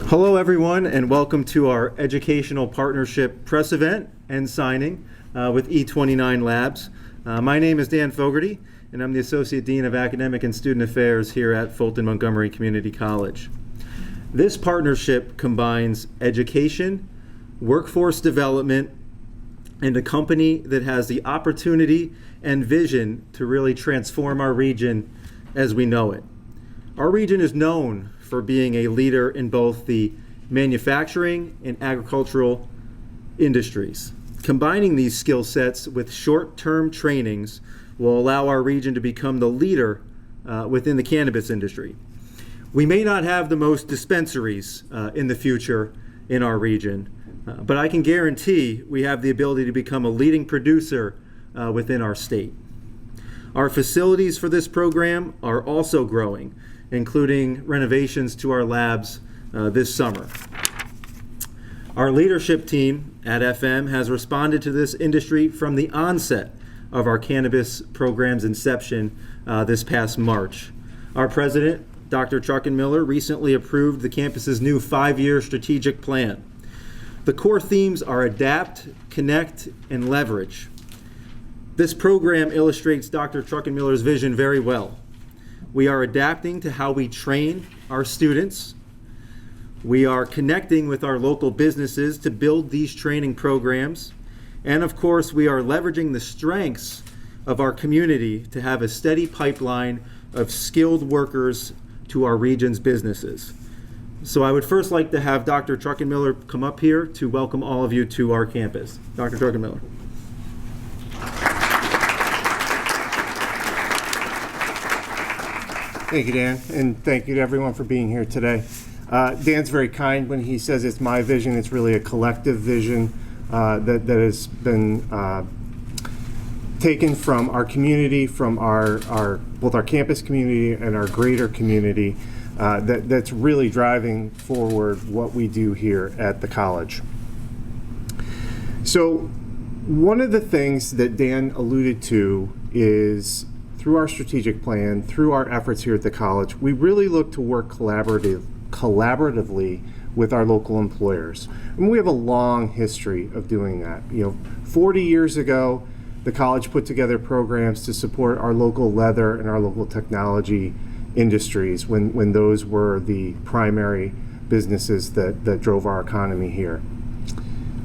Hello everyone, and welcome to our Educational Partnership press event and signing with E29 Labs. My name is Dan Fogarty, and I'm the Associate Dean of Academic and Student Affairs here at Fulton-Montgomery Community College. This partnership combines education, workforce development, and a company that has the opportunity and vision to really transform our region as we know it. Our region is known for being a leader in both the manufacturing and agricultural industries. Combining these skill sets with short-term trainings will allow our region to become the leader within the cannabis industry. We may not have the most dispensaries in the future in our region, but I can guarantee we have the ability to become a leading producer within our state. Our facilities for this program are also growing, including renovations to our labs this summer. Our leadership team at FM has responded to this industry from the onset of our cannabis program's inception this past March. Our president, Dr. Truckenmiller, recently approved the campus's new 5-year strategic plan. The core themes are adapt, connect, and leverage. This program illustrates Dr. Truckenmiller's vision very well. We are adapting to how we train our students. We are connecting with our local businesses to build these training programs. And of course, we are leveraging the strengths of our community to have a steady pipeline of skilled workers to our region's businesses. So I would first like to have Dr. Truckenmiller come up here to welcome all of you to our campus. Dr. Truckenmiller. Thank you, Dan, and thank you to everyone for being here today. Dan's very kind when he says it's my vision. It's really a collective vision that has been taken from our community, from both our campus community and our greater community, that's really driving forward what we do here at the college. So one of the things that Dan alluded to is through our strategic plan, through our efforts here at the college, we really look to work collaboratively with our local employers. And we have a long history of doing that. 40 years ago, the college put together programs to support our local leather and our local technology industries when those were the primary businesses that drove our economy here.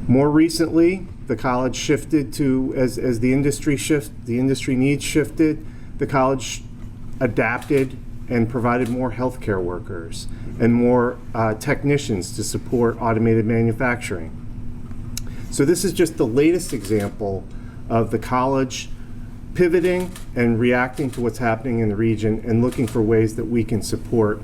More recently, the college shifted to, as the industry needs shifted, the college adapted and provided more healthcare workers and more technicians to support automated manufacturing. So this is just the latest example of the college pivoting and reacting to what's happening in the region and looking for ways that we can support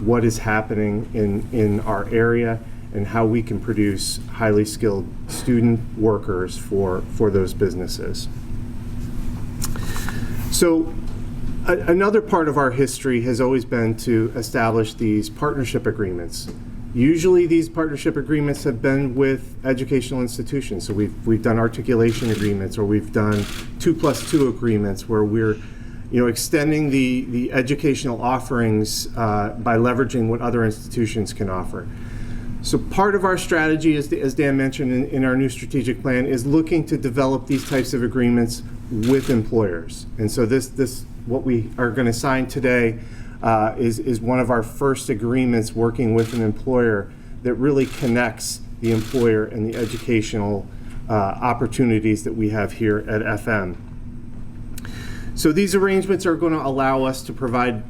what is happening in our area and how we can produce highly skilled student workers for those businesses. So another part of our history has always been to establish these partnership agreements. Usually these partnership agreements have been with educational institutions. So we've done articulation agreements, or we've done 2+2 agreements where we're extending the educational offerings by leveraging what other institutions can offer. So part of our strategy, as Dan mentioned in our new strategic plan, is looking to develop these types of agreements with employers. And so this what we are going to sign today is one of our first agreements working with an employer that really connects the employer and the educational opportunities that we have here at FM. So these arrangements are going to allow us to provide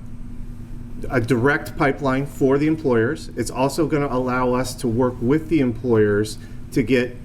a direct pipeline for the employers. It's also going to allow us to work with the employers to get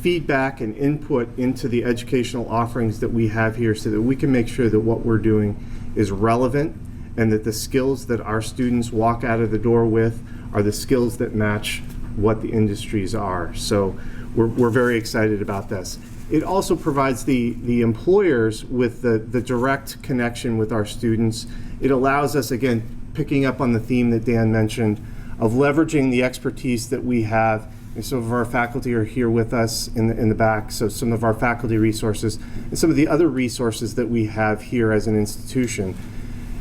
feedback and input into the educational offerings that we have here so that we can make sure that what we're doing is relevant and that the skills that our students walk out of the door with are the skills that match what the industries are. So we're very excited about this. It also provides the employers with the direct connection with our students. It allows us, again, picking up on the theme that Dan mentioned, of leveraging the expertise that we have. And some of our faculty are here with us in the back, so some of our faculty resources and some of the other resources that we have here as an institution,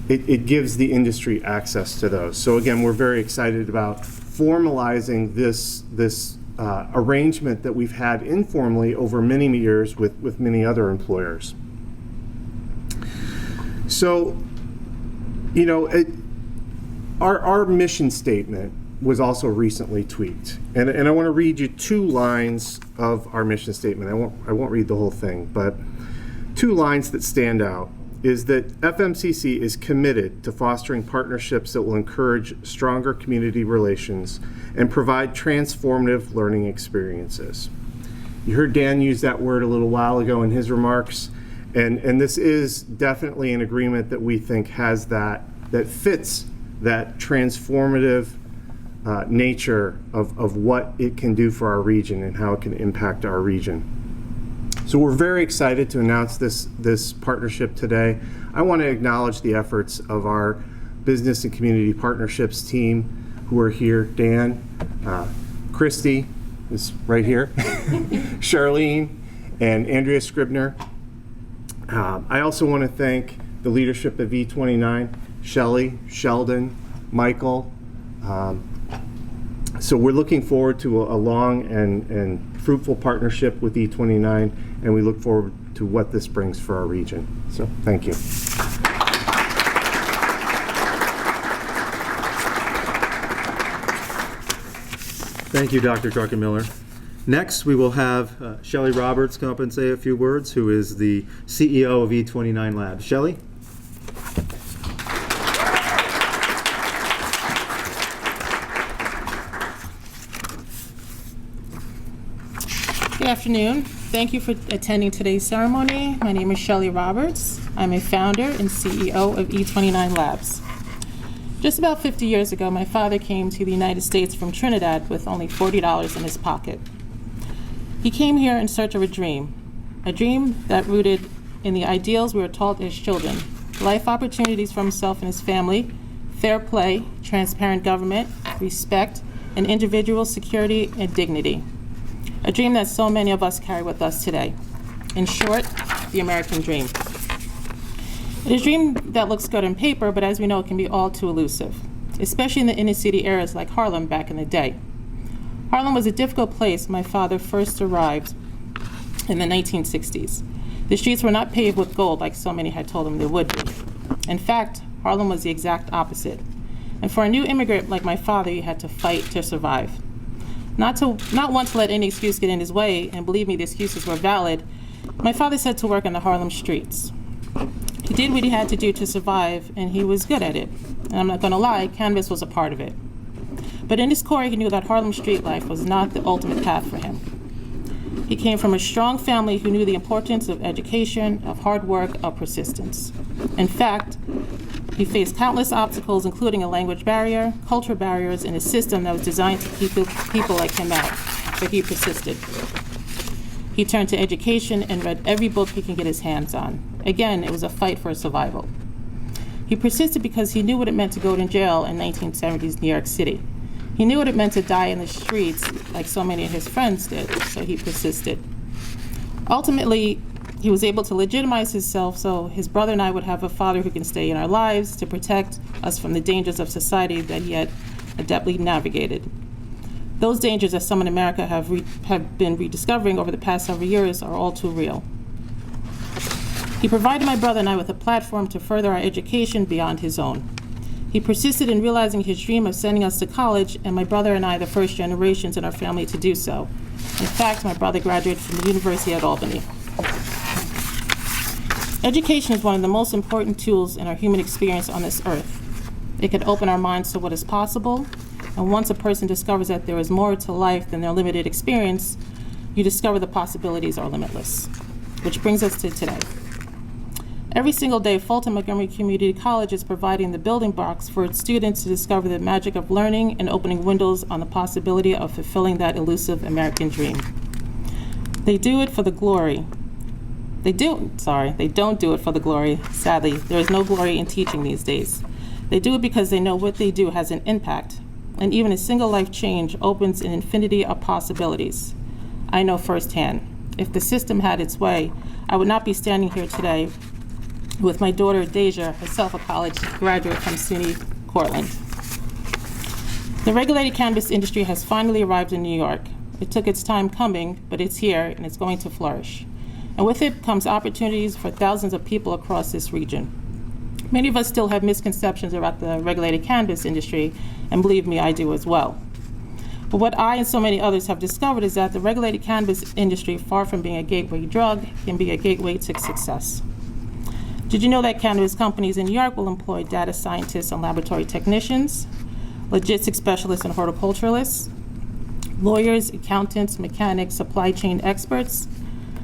it gives the industry access to those. So again, we're very excited about formalizing this arrangement that we've had informally over many years with many other employers. So, you know, our mission statement was also recently tweaked, and I want to read you 2 lines of our mission statement. I won't read the whole thing, but 2 lines that stand out is that FMCC is committed to fostering partnerships that will encourage stronger community relations and provide transformative learning experiences. You heard Dan use that word a little while ago in his remarks, and this is definitely an agreement that we think has that fits that transformative nature of what it can do for our region and how it can impact our region. So we're very excited to announce this partnership today. I want to acknowledge the efforts of our business and community partnerships team who are here. Dan, Christy is right here, Charlene, and Andrea Scribner. I also want to thank the leadership of E29, Shelly, Sheldon, Michael. So we're looking forward to a long and fruitful partnership with E29, and we look forward to what this brings for our region. So thank you. Thank you, Dr. Druckenmiller. Next, we will have Shelly Roberts come up and say a few words, who is the CEO of E29 Lab. Shelly? Good afternoon. Thank you for attending today's ceremony. My name is Shelly Roberts. I'm a founder and CEO of E29 Labs. Just about 50 years ago, my father came to the United States from Trinidad with only $40 in his pocket. He came here in search of a dream that rooted in the ideals we were taught as children: life opportunities for himself and his family, fair play, transparent government, respect, and individual security and dignity. A dream that so many of us carry with us today. In short, the American dream. It is a dream that looks good on paper, but as we know, it can be all too elusive, especially in the inner city areas like Harlem back in the day. Harlem was a difficult place when my father first arrived in the 1960s. The streets were not paved with gold like so many had told him they would be. In fact, Harlem was the exact opposite. And for a new immigrant like my father, you had to fight to survive. Not want to let any excuse get in his way, and believe me, the excuses were valid, my father set to work on the Harlem streets. He did what he had to do to survive, and he was good at it. And I'm not going to lie, cannabis was a part of it. But in his core, he knew that Harlem street life was not the ultimate path for him. He came from a strong family who knew the importance of education, of hard work, of persistence. In fact, he faced countless obstacles, including a language barrier, cultural barriers, and a system that was designed to keep people like him out, but he persisted. He turned to education and read every book he could get his hands on. Again, it was a fight for survival. He persisted because he knew what it meant to go to jail in 1970s New York City. He knew what it meant to die in the streets like so many of his friends did, so he persisted. Ultimately, he was able to legitimize himself so his brother and I would have a father who can stay in our lives to protect us from the dangers of society that he had adeptly navigated. Those dangers that some in America have been rediscovering over the past several years are all too real. He provided my brother and I with a platform to further our education beyond his own. He persisted in realizing his dream of sending us to college, and my brother and I are the first generations in our family to do so. In fact, my brother graduated from the University at Albany. Education is one of the most important tools in our human experience on this earth. It can open our minds to what is possible, and once a person discovers that there is more to life than their limited experience, you discover the possibilities are limitless. Which brings us to today. Every single day, Fulton-Montgomery Community College is providing the building blocks for its students to discover the magic of learning and opening windows on the possibility of fulfilling that elusive American dream. They do it for the glory. They don't do it for the glory. Sadly, there is no glory in teaching these days. They do it because they know what they do has an impact, and even a single life change opens an infinity of possibilities. I know firsthand. If the system had its way, I would not be standing here today with my daughter, Deja, herself a college graduate from SUNY Cortland. The regulated cannabis industry has finally arrived in New York. It took its time coming, but it's here and it's going to flourish. And with it comes opportunities for thousands of people across this region. Many of us still have misconceptions about the regulated cannabis industry, and believe me, I do as well. But what I and so many others have discovered is that the regulated cannabis industry, far from being a gateway drug, can be a gateway to success. Did you know that cannabis companies in New York will employ data scientists and laboratory technicians, logistics specialists and horticulturalists, lawyers, accountants, mechanics, supply chain experts?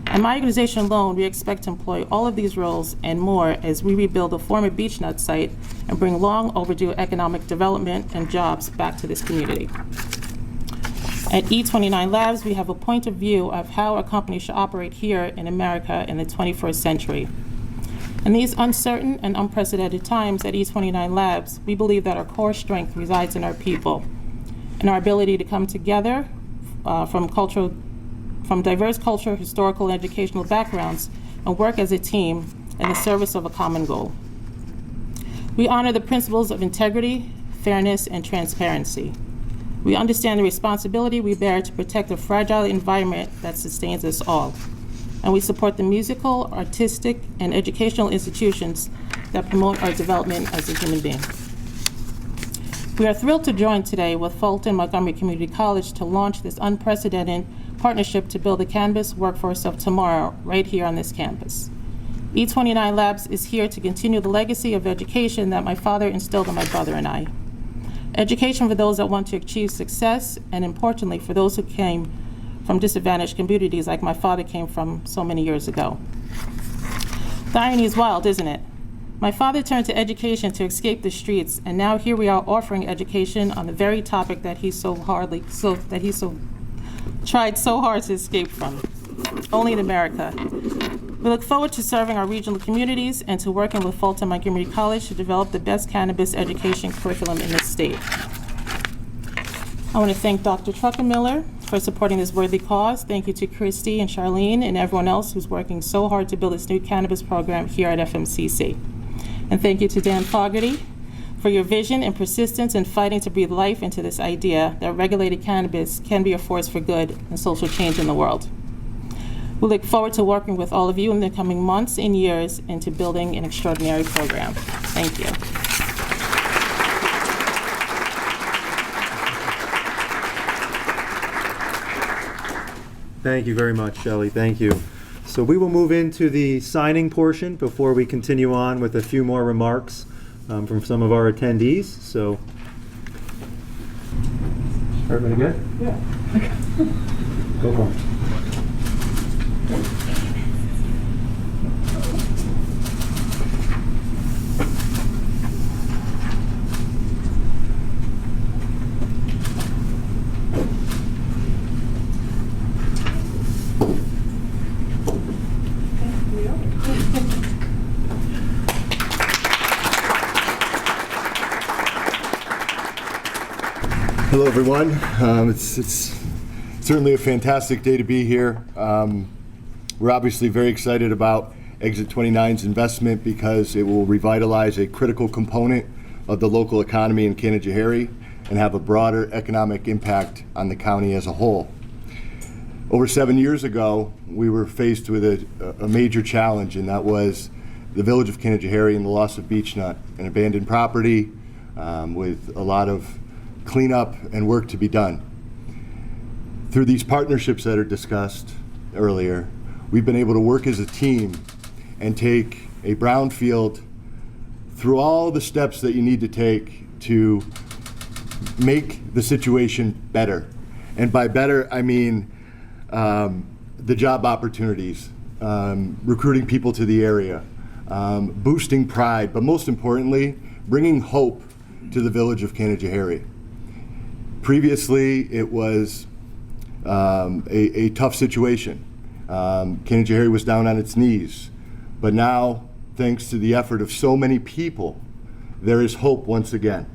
At my organization alone, we expect to employ all of these roles and more as we rebuild the former beach nut site and bring long overdue economic development and jobs back to this community. At E29 Labs, we have a point of view of how a company should operate here in America in the 21st century. In these uncertain and unprecedented times at E29 Labs, we believe that our core strength resides in our people and our ability to come together from diverse culture, historical, and educational backgrounds and work as a team in the service of a common goal. We honor the principles of integrity, fairness, and transparency. We understand the responsibility we bear to protect the fragile environment that sustains us all. And we support the musical, artistic, and educational institutions that promote our development as a human being. We are thrilled to join today with Fulton-Montgomery Community College to launch this unprecedented partnership to build the cannabis workforce of tomorrow right here on this campus. E29 Labs is here to continue the legacy of education that my father instilled in my brother and I. Education for those that want to achieve success, and importantly, for those who came from disadvantaged communities like my father came from so many years ago. The irony is wild, isn't it? My father turned to education to escape the streets, and now here we are offering education on the very topic that he tried so hard to escape from, only in America. We look forward to serving our regional communities and to working with Fulton-Montgomery College to develop the best cannabis education curriculum in this state. I want to thank Dr. Truckenmiller for supporting this worthy cause. Thank you to Christy and Charlene and everyone else who's working so hard to build this new cannabis program here at FMCC. And thank you to Dan Fogarty for your vision and persistence in fighting to breathe life into this idea that regulated cannabis can be a force for good and social change in the world. We look forward to working with all of you in the coming months and years into building an extraordinary program. Thank you. Thank you very much, Shelly. Thank you. So we will move into the signing portion before we continue on with a few more remarks from some of our attendees. So, everybody good? Yeah. Go for it. Hello, everyone. It's certainly a fantastic day to be here. We're obviously very excited about Exit 29's investment because it will revitalize a critical component of the local economy in Canajoharie and have a broader economic impact on the county as a whole. Over 7 years ago, we were faced with a major challenge, and that was the village of Canajoharie and the loss of beechnut, an abandoned property with a lot of cleanup and work to be done. Through these partnerships that are discussed earlier, we've been able to work as a team and take a brownfield through all the steps that you need to take to make the situation better. And by better, I mean the job opportunities, recruiting people to the area, boosting pride, but most importantly, bringing hope to the village of Canajoharie. Previously, it was a tough situation. Canajoharie was down on its knees, but now, thanks to the effort of so many people, there is hope once again.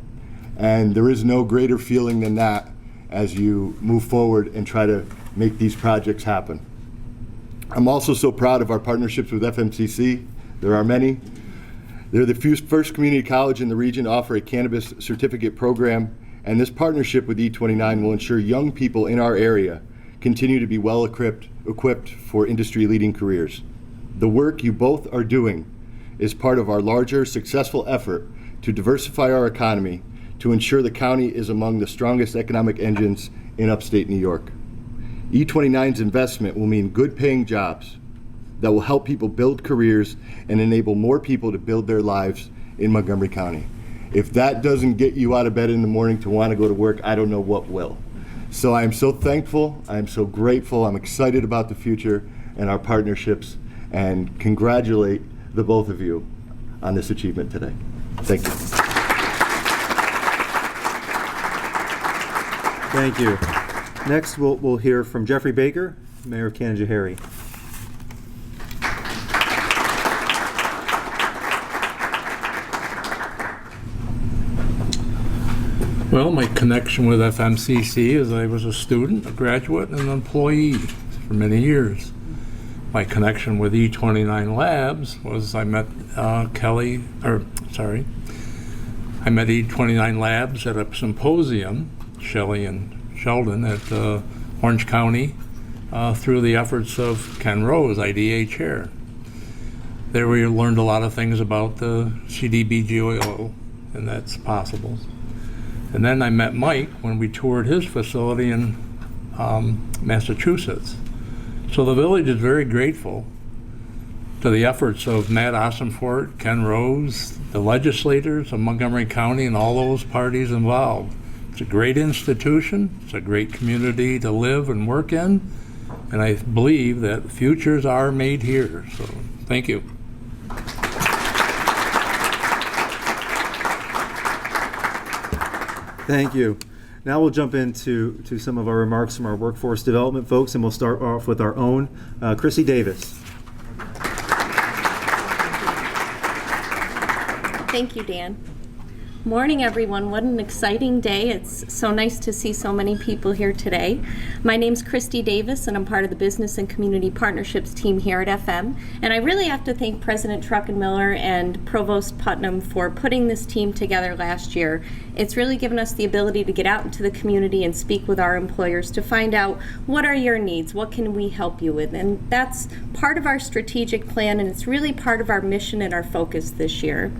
And there is no greater feeling than that as you move forward and try to make these projects happen. I'm also so proud of our partnerships with FMCC. There are many. They're the first community college in the region to offer a cannabis certificate program, And this partnership with E29 will ensure young people in our area continue to be well equipped for industry-leading careers. The work you both are doing is part of our larger successful effort to diversify our economy to ensure the county is among the strongest economic engines in upstate New York. E29's investment will mean good-paying jobs that will help people build careers and enable more people to build their lives in Montgomery County. If that doesn't get you out of bed in the morning to want to go to work, I don't know what will. So I am so thankful, I am so grateful, I'm excited about the future and our partnerships, and congratulate the both of you on this achievement today. Thank you. Thank you. Next, we'll hear from Jeffrey Baker, Mayor of Canajoharie. Well, my connection with FMCC is I was a student, a graduate, and an employee for many years. My connection with E29 Labs was I met I met E29 Labs at a symposium, Shelly and Sheldon at Orange County, through the efforts of Ken Rose, IDA chair. There we learned a lot of things about the CDBG oil, and that's possible. And then I met Mike when we toured his facility in Massachusetts. So the village is very grateful to the efforts of Matt Ossenfort, Ken Rose, the legislators of Montgomery County, and all those parties involved. It's a great institution, it's a great community to live and work in, and I believe that futures are made here. So thank you. Thank you. Now we'll jump into some of our remarks from our workforce development folks, and we'll start off with our own, Chrissy Davis. Thank you, Dan. Morning, everyone. What an exciting day. It's so nice to see so many people here today. My name's Christy Davis, and I'm part of the Business and Community Partnerships team here at FM. And I really have to thank President Truckenmiller and Provost Putnam for putting this team together last year. It's really given us the ability to get out into the community and speak with our employers to find out what are your needs, what can we help you with. And that's part of our strategic plan, and it's really part of our mission and our focus this year.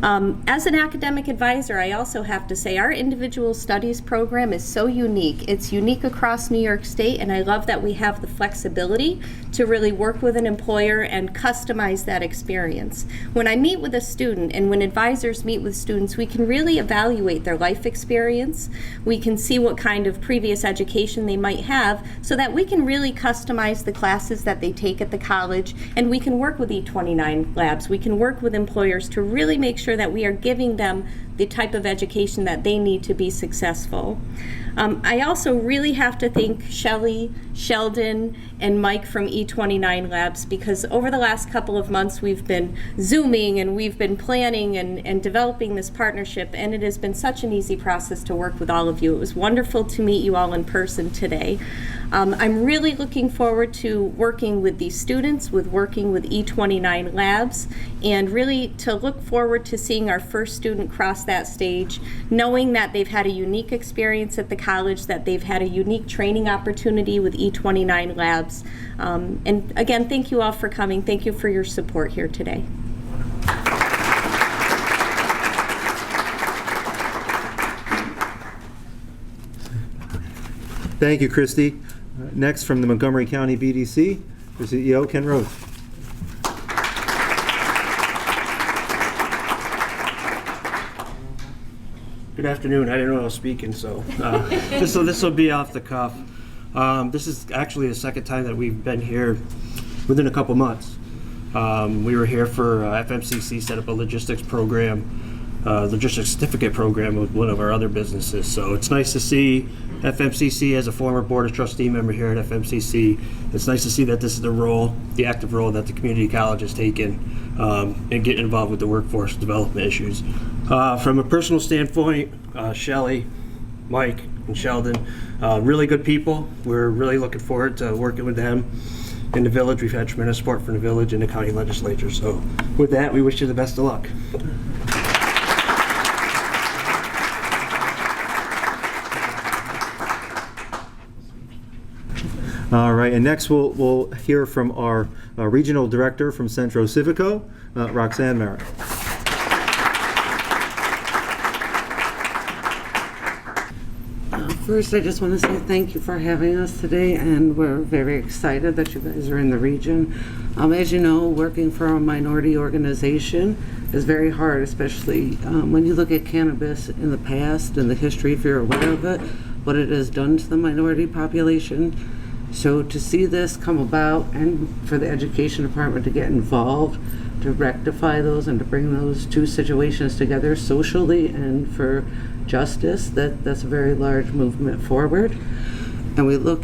As an academic advisor, I also have to say our individual studies program is so unique. It's unique across New York State, and I love that we have the flexibility to really work with an employer and customize that experience. When I meet with a student and when advisors meet with students, we can really evaluate their life experience. We can see what kind of previous education they might have so that we can really customize the classes that they take at the college, and we can work with E29 Labs. We can work with employers to really make sure that we are giving them the type of education that they need to be successful. I also really have to thank Shelly, Sheldon, and Mike from E29 Labs, because over the last couple of months we've been Zooming and we've been planning and developing this partnership, and it has been such an easy process to work with all of you. It was wonderful to meet you all in person today. I'm really looking forward to working with these students, working with E29 Labs, and really to look forward to seeing our first student cross that stage, knowing that they've had a unique experience at the college, that they've had a unique training opportunity with E29 Labs. And again, thank you all for coming. Thank you for your support here today. Thank you, Christy. Next, from the Montgomery County BDC, the CEO, Ken Rose. Good afternoon. I didn't know I was speaking, so this will be off the cuff. This is actually the second time that we've been here within a couple months. We were here for FMCC set up a logistics program, logistics certificate program with one of our other businesses. So it's nice to see FMCC as a former Board of Trustee member here at FMCC. It's nice to see that this is the role, the active role that the community college has taken in getting involved with the workforce development issues. From a personal standpoint, Shelly, Mike, and Sheldon, really good people. We're really looking forward to working with them in the village. We've had tremendous support from the village and the county legislature. So with that, we wish you the best of luck. All right, and next we'll hear from our regional director from Centro Civico, Roxanne Merritt. First, I just want to say thank you for having us today, and we're very excited that you guys are in the region. As you know, working for a minority organization is very hard, especially when you look at cannabis in the past and the history, if you're aware of it, what it has done to the minority population. So to see this come about and for the education department to get involved, to rectify those and to bring those two situations together socially and for justice, that's a very large movement forward. And we look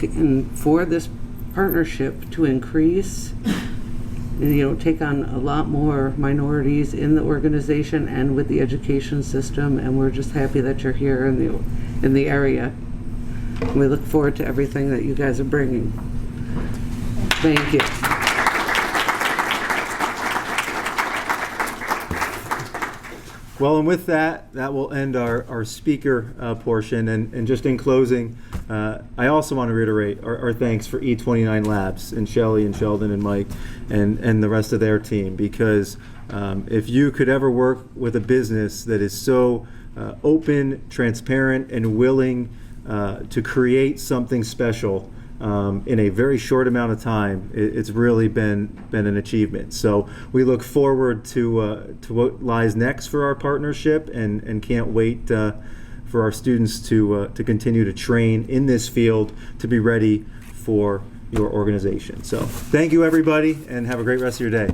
for this partnership to increase, take on a lot more minorities in the organization and with the education system, and we're just happy that you're here in the area. We look forward to everything that you guys are bringing. Thank you. Well, and with that will end our speaker portion. And just in closing, I also want to reiterate our thanks for E29 Labs and Shelly and Sheldon and Mike and the rest of their team, because if you could ever work with a business that is so open, transparent, and willing to create something special in a very short amount of time, it's really been an achievement. So we look forward to what lies next for our partnership, and can't wait for our students to continue to train in this field to be ready for your organization. So thank you, everybody, and have a great rest of your day.